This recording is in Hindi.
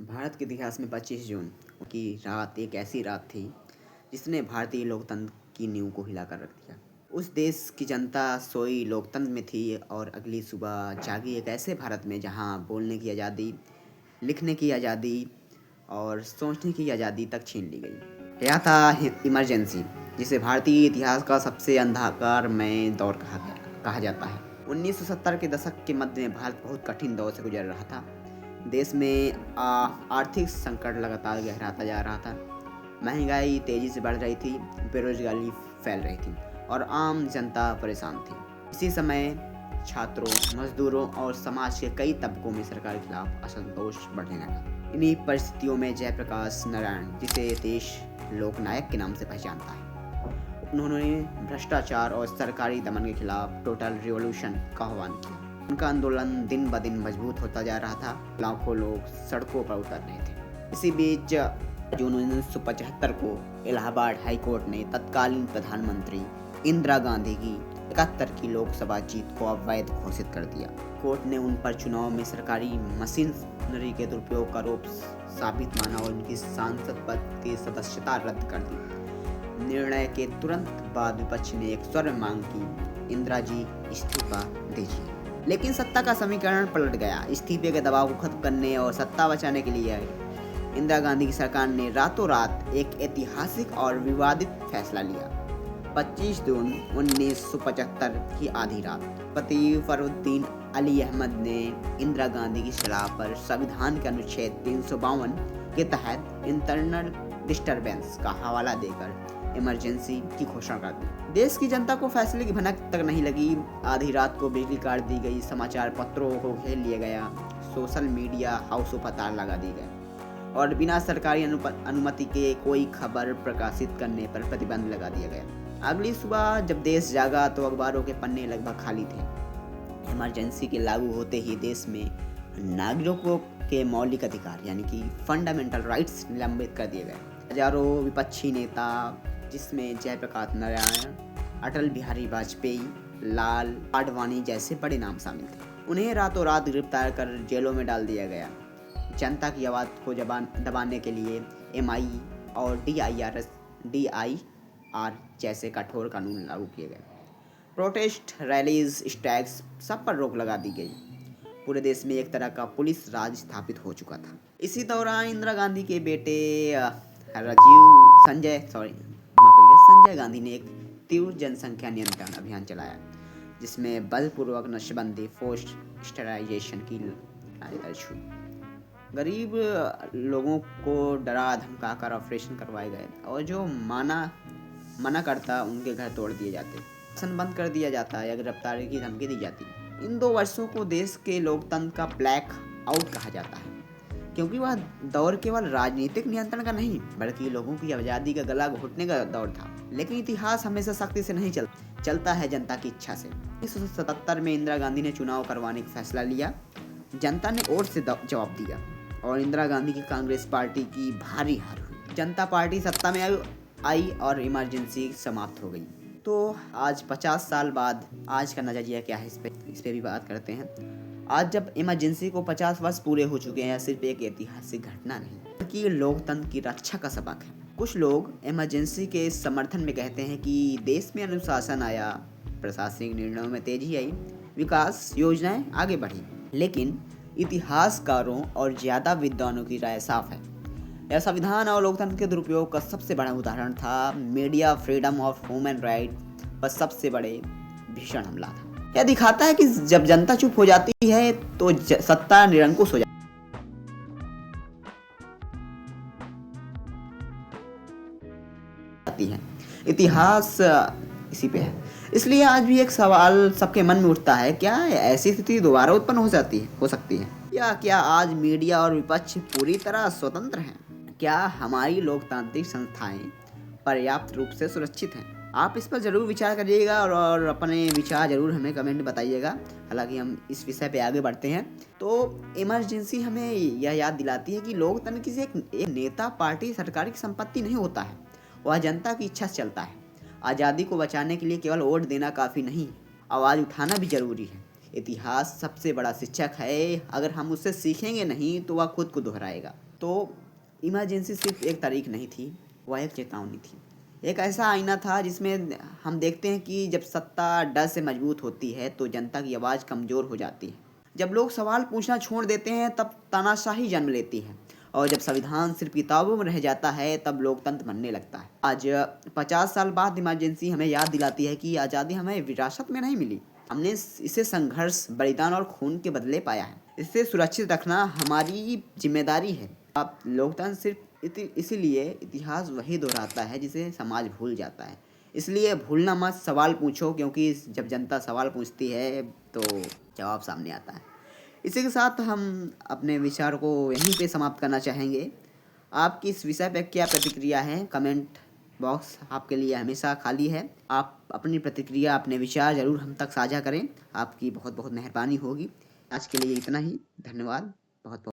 भारत के इतिहास में 25 जून की रात एक ऐसी रात थी जिसने भारतीय लोकतंत्र की नींव को हिला कर रख दिया। उस देश की जनता सोई लोकतंत्र में थी और अगली सुबह जागी एक ऐसे भारत में जहां बोलने की आज़ादी, लिखने की आज़ादी और सोचने की आज़ादी तक छीन ली गई। यह था इमरजेंसी, जिसे भारतीय इतिहास का सबसे अंधकारमय दौर कहा जाता है। 1970 के दशक के मध्य में भारत बहुत कठिन दौर से गुजर रहा था। देश में आर्थिक संकट लगातार गहराता जा रहा था। महंगाई तेजी से बढ़ रही थी, बेरोजगारी फैल रही थी और आम जनता परेशान थी। इसी समय छात्रों, मजदूरों और समाज के कई तबकों में सरकार के खिलाफ असंतोष बढ़ने लगा। इन्हीं परिस्थितियों में जयप्रकाश नारायण, जिसे देश लोकनायक के नाम से पहचानता है, उन्होंने भ्रष्टाचार और सरकारी दमन के खिलाफ टोटल रिवॉल्यूशन का आह्वान किया। उनका आंदोलन दिन ब दिन मजबूत होता जा रहा था। लाखों लोग सड़कों पर उतर रहे थे। इसी बीच जून 1975 को इलाहाबाद हाई कोर्ट ने तत्कालीन प्रधानमंत्री इंदिरा गांधी की 71 की लोकसभा जीत को अवैध घोषित कर दिया। कोर्ट ने उन पर चुनाव में सरकारी मशीनरी के दुरुपयोग का आरोप साबित माना और उनकी सांसद पद की सदस्यता रद्द कर दी। निर्णय के तुरंत बाद विपक्ष ने एक स्वर में मांग की, इंदिरा जी इस्तीफा दीजिए। लेकिन सत्ता का समीकरण पलट गया। इस्तीफे के दबाव को खत्म करने और सत्ता बचाने के लिए इंदिरा गांधी की सरकार ने रातों रात एक ऐतिहासिक और विवादित फैसला लिया। 25 जून 1975 की आधी रात पति फरुद्दीन अली अहमद ने इंदिरा गांधी की सलाह पर संविधान के अनुच्छेद 352 के तहत इंटरनल डिस्टर्बेंस का हवाला देकर इमरजेंसी की घोषणा कर दी। देश की जनता को फैसले की भनक तक नहीं लगी। आधी रात को बिजली काट दी गई, समाचार पत्रों को घेर लिया गया, सोशल मीडिया हाउसों पर तार लगा दी गए और बिना सरकारी अनुमति के कोई खबर प्रकाशित करने पर प्रतिबंध लगा दिया गया। अगली सुबह जब देश जागा तो अखबारों के पन्ने लगभग खाली थे। इमरजेंसी के लागू होते ही देश में नागरिकों के मौलिक अधिकार यानी कि फंडामेंटल राइट्स निलंबित कर दिए गए। हजारों विपक्षी नेता, जिसमें जयप्रकाश नारायण, अटल बिहारी वाजपेयी, लाल आडवाणी जैसे बड़े नाम शामिल थे, उन्हें रातों रात गिरफ्तार कर जेलों में डाल दिया गया। जनता की आवाज़ को दबाने के लिए MI और DIR जैसे कठोर कानून लागू किए गए। प्रोटेस्ट रैलीज, स्ट्राइक्स सब पर रोक लगा दी गई। पूरे देश में एक तरह का पुलिस राज स्थापित हो चुका था। इसी दौरान इंदिरा गांधी के बेटे संजय गांधी ने एक तीव्र जनसंख्या नियंत्रण अभियान चलाया, जिसमें बलपूर्वक नशबंदी, फोर्स्ड स्टेरिलाइजेशन की दर्ज हुई। गरीब लोगों को डरा धमका कर ऑपरेशन करवाए गए और जो मना करता उनके घर तोड़ दिए जाते, राशन बंद कर दिया जाता या गिरफ्तारी की धमकी दी जाती। इन 2 वर्षों को देश के लोकतंत्र का ब्लैक आउट कहा जाता है, क्योंकि वह दौर केवल राजनीतिक नियंत्रण का नहीं बल्कि लोगों की आज़ादी का गला घोटने का दौर था। लेकिन इतिहास हमेशा शक्ति से नहीं चलता है, जनता की इच्छा से। 1977 में इंदिरा गांधी ने चुनाव करवाने का फैसला लिया। जनता ने वोट से जवाब दिया और इंदिरा गांधी की कांग्रेस पार्टी की भारी हार हुई। जनता पार्टी सत्ता में आई और इमरजेंसी समाप्त हो गई। तो आज 50 साल बाद आज का नजरिया क्या है, इस पे भी बात करते हैं। आज जब इमरजेंसी को 50 वर्ष पूरे हो चुके हैं, सिर्फ एक ऐतिहासिक घटना नहीं बल्कि लोकतंत्र की रक्षा का सबक है। कुछ लोग इमरजेंसी के समर्थन में कहते हैं कि देश में अनुशासन आया, प्रशासनिक निर्णयों में तेजी आई, विकास योजनाएं आगे बढ़ी। लेकिन इतिहासकारों और ज्यादा विद्वानों की राय साफ है, यह संविधान और लोकतंत्र के दुरुपयोग का सबसे बड़ा उदाहरण था। मीडिया फ्रीडम और ह्यूमन राइट पर सबसे बड़े भीषण हमला था। यह दिखाता है कि जब जनता चुप हो जाती है तो सत्ता निरंकुश हो जाती है। इतिहास इसी पे है। इसलिए आज भी एक सवाल सबके मन में उठता है, क्या ऐसी स्थिति दोबारा उत्पन्न हो सकती है या क्या आज मीडिया और विपक्ष पूरी तरह स्वतंत्र हैं? क्या हमारी लोकतांत्रिक संस्थाएं पर्याप्त रूप से सुरक्षित हैं? आप इस पर ज़रूर विचार करिएगा और अपने विचार ज़रूर हमें कमेंट में बताइएगा। हालांकि हम इस विषय पे आगे बढ़ते हैं। तो इमरजेंसी हमें यह याद दिलाती है कि लोकतंत्र किसी एक नेता, पार्टी, सरकार की संपत्ति नहीं होता है, वह जनता की इच्छा से चलता है। आज़ादी को बचाने के लिए केवल वोट देना काफ़ी नहीं, आवाज़ उठाना भी ज़रूरी है। इतिहास सबसे बड़ा शिक्षक है, अगर हम उससे सीखेंगे नहीं तो वह खुद को दोहराएगा। तो इमरजेंसी सिर्फ एक तारीख नहीं थी, वह एक चेतावनी थी। एक ऐसा आईना था जिसमें हम देखते हैं कि जब सत्ता डर से मजबूत होती है तो जनता की आवाज़ कमज़ोर हो जाती है। जब लोग सवाल पूछना छोड़ देते हैं तब तानाशाही जन्म लेती है, और जब संविधान सिर्फ किताबों में रह जाता है तब लोकतंत्र बनने लगता है। आज 50 साल बाद इमरजेंसी हमें याद दिलाती है कि आज़ादी हमें विरासत में नहीं मिली, हमने इसे संघर्ष, बलिदान और खून के बदले पाया है। इसे सुरक्षित रखना हमारी जिम्मेदारी है। अब लोकतंत्र सिर्फ इसीलिए इतिहास वही दोहराता है जिसे समाज भूल जाता है। इसलिए भूलना मत, सवाल पूछो, क्योंकि जब जनता सवाल पूछती है तो जवाब सामने आता है। इसी के साथ हम अपने विचार को यहीं पे समाप्त करना चाहेंगे। आपकी इस विषय पर क्या प्रतिक्रिया है? कमेंट बॉक्स आपके लिए हमेशा खाली है। आप अपनी प्रतिक्रिया, अपने विचार ज़रूर हम तक साझा करें। आपकी बहुत बहुत मेहरबानी होगी। आज के लिए इतना ही। धन्यवाद। बहुत बहुत